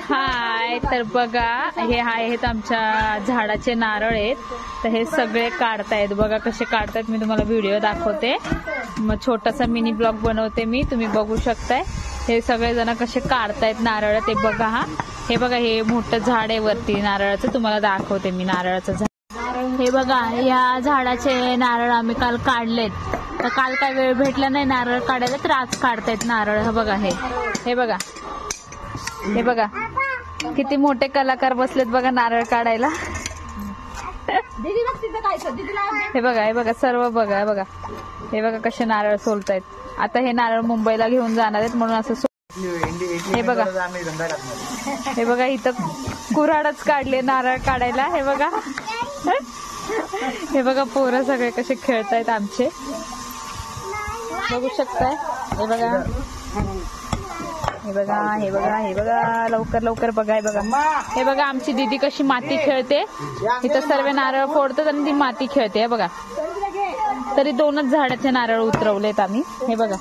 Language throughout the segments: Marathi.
हाय, तर बघा हे आहेत आमच्या झाडाचे नारळ आहेत. तर हे सगळे काढतायत बघा, कसे काढतायत मी तुम्हाला व्हिडिओ दाखवते. मग छोटासा मिनी ब्लॉग बनवते मी, तुम्ही बघू शकताय. हे सगळे जण कसे काढतायत नारळ ते बघा. हा हे बघा, हे मोठं झाड आहे वरती नारळाचं, तुम्हाला दाखवते मी नारळाचं झाड. हे बघा, या झाडाचे नारळ आम्ही काल काढलेत. तर काल काय वेळ भेटला नाही नारळ काढायला, तर आज काढतायत नारळ. हे बघा, हे बघा, हे बघा किती मोठे कलाकार बसलेत बघा नारळ काढायला. हे बघा, हे बघा सर्व बघा, हे बघा, हे बघा कसे नारळ सोलतायत. आता हे नारळ मुंबईला घेऊन जाणार आहेत म्हणून असं हे बघा. हे बघा इथं कुऱ्हाडच काढले नारळ काढायला. हे बघा, हे बघा पोरं सगळे कसे खेळतायत आमचे, बघू शकताय. हे बघा, हे बघा, हे बघा, हे बघा, लवकर लवकर बघा. हे बघा, हे बघा आमची दीदी कशी माती खेळते. इथं सर्व नारळ फोडतात आणि ती माती खेळते. हे बघा, तरी 2च झाडाचे नारळ उतरवलेत आम्ही. हे बघा,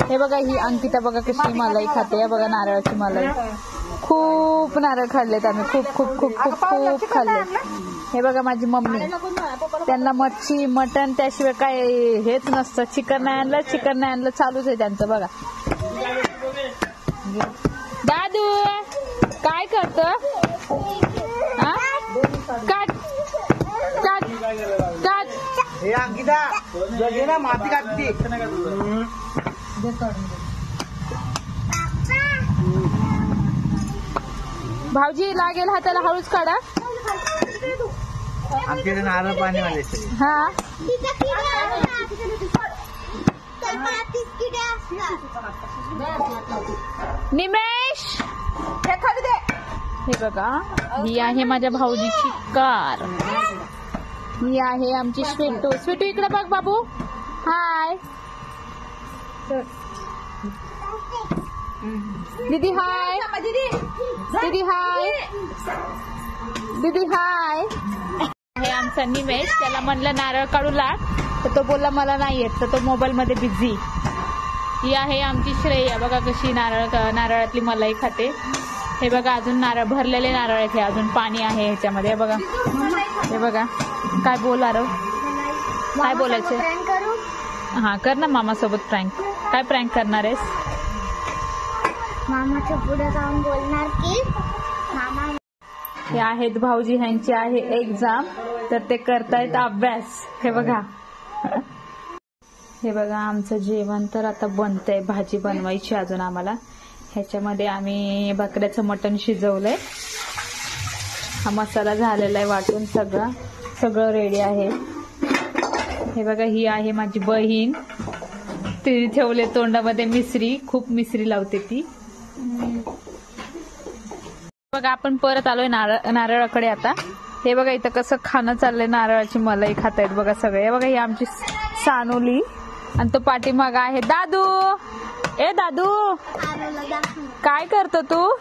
हे बघा ही अंकिता बघा कशी मलाई खाते. हे बघा नारळाची मलाई. खूप नारळ खाल्लेत आम्ही, खूप खूप खूप खूप खूप खाल्ले. हे बघा माझी मम्मी, त्यांना मच्छी मटण त्याशिवाय काय हेच नसतं. चिकन नाही आणलं, चिकन नाही आणलं, चालूच आहे त्यांचं. बघा दादू काय करत, काट काट काट. अंकिता माती काढते. भाऊजी लागेल हाताला, हळूच काढा. आमच्याकडे नारळ पाणी वाले. हा निमेश, हे बघा ही आहे माझ्या भाऊजीची कार. ही आहे आमची स्वीटू. स्वीटू इकडे बघ बाबू. हाय दीदी. हाय दीदी. हाय दीदी. हाय. हे आमचा निमेश, त्याला म्हणलं नारळ काढू लाग, तर तो बोलला मला नाही येत, तर तो मोबाईल मध्ये बिझी. ही आहे आमची श्रेया, बघा कशी नारळातली मलाई खाते. हे बघा अजून नारळ भरलेले नारळ आहेत, हे अजून पाणी आहे ह्याच्यामध्ये. हे बघा, हे बघा काय बोला रे, काय बोलायचं. हा कर ना मामा सोबत प्रँक. काय प्रँक करणार आहेस? मामाच्या पुढे जाऊन बोलणार की मामा. हे आहेत भाऊजी, ह्यांची आहे एक्झाम, तर ते करतायत अभ्यास. हे बघा, हे बघा आमचं जेवण तर आता बनतंय. भाजी बनवायची अजून आम्हाला. ह्याच्यामध्ये आम्ही बकऱ्याचं मटण शिजवलंय. हा मसाला झालेला आहे वाटून, सगळं रेडी आहे. हे बघा ही आहे माझी बहीण, तिने ठेवले तोंडामध्ये मिसरी, खूप मिसरी लावते ती. बघा आपण परत आलोय नारळाकडे आता. हे बघा इथं कसं खाणं चाललंय, नारळाची मलाई खातायत बघा सगळे. हे बघा ही आमची सानोली, आणि तो पाठीमाग आहे दादू. ए दादू काय करतो तू?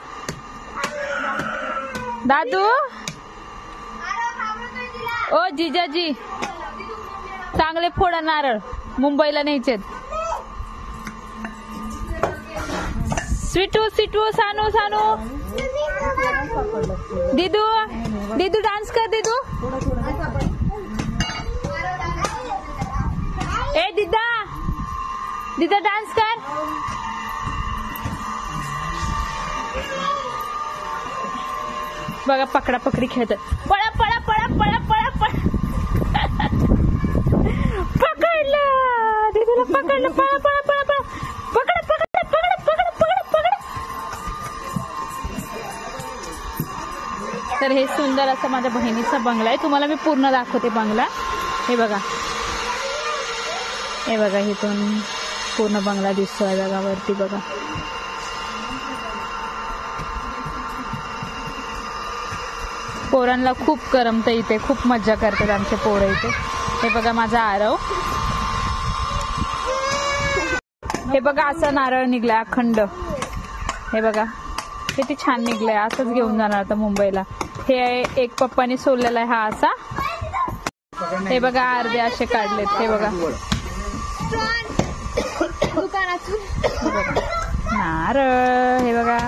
दादू ओ जिजाजी चांगले फोडा नारळ, मुंबईला न्यायचेत. स्वीटू स्वीटू, सानू सानू, दीदू दीदू डान्स कर दीदू. ए दीदा, दीदा डान्स कर. बघा पकडा पकडी खेळतात. पळा पळा पळा पळा पळा पळा. पकडलं दीदूला, पकडलं. पळा पळा पळा पळा. पकडा पकडा पकडा पकडा पकडा पकडा. तर हे सुंदर असं माझ्या बहिणीचा बंगला आहे. तुम्हाला मी पूर्ण दाखवते बंगला. हे बघा, हे बघा इथून पूर्ण बंगला दिसतोय जगावरती. बघा पोरांना खूप करमतं इथे, खूप मज्जा करतात आमचे पोरं इथे. हे बघा माझा आरव. हे बघा असं नारळ निघलाय अखंड. हे बघा किती छान निघलाय. असंच घेऊन जाणार आता मुंबईला. हे एक पप्पानी सोललेला आहे हा असा. हे बघा अर्धे असे काढलेत. हे बघा नारळ. हे बघा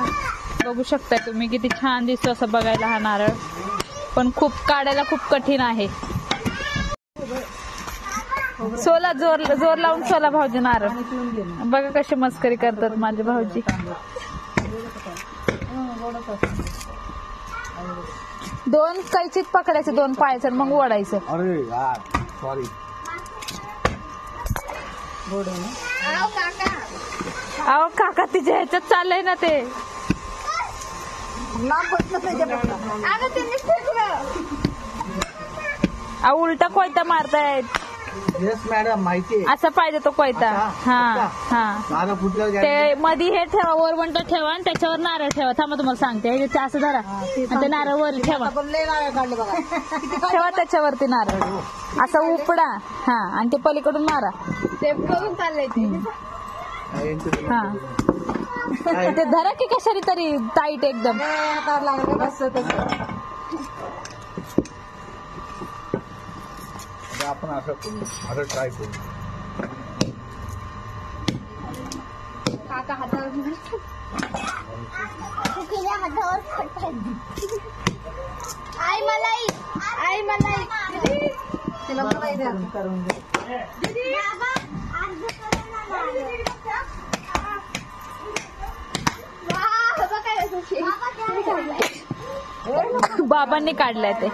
बघू शकताय तुम्ही किती छान दिसतो असं बघायला हा नारळ, पण खूप काढायला खूप कठीण आहे. सोला जोर लावून सोला भाऊजी नारळ. बघा कशी मस्करी करतात माझे भाऊजी. दोन कैचीत पकडायचे, दोन पायाचं मग ओढायचं. अरे यार सॉरी. अहो काका तिच्या ह्याच्यात चाललंय ना ते. अहो उलटा कोयता मारतायत. येस मॅडम माहिती आहे. असं पाहिजे तो कोयता. हा हा नारळ फुटल्यावर ते मध्ये हे ठेवा, वरवंट ठेवा आणि त्याच्यावर नारळ ठेवा. थांबा तुम्हाला सांगते. हे जे असं धरा आणि ते नारळ वर ठेवा. ठेवा त्याच्यावरती नारळ असं उपडा. हा आणि ते पलीकडून मारा. ते करून चाललंय हा ते धरा की कशाने तरी टाईट एकदम. आपण असं करू, असं ट्राय करू. काका हातावर आई मलाई करून दे. बाबांनी काढलंय ते.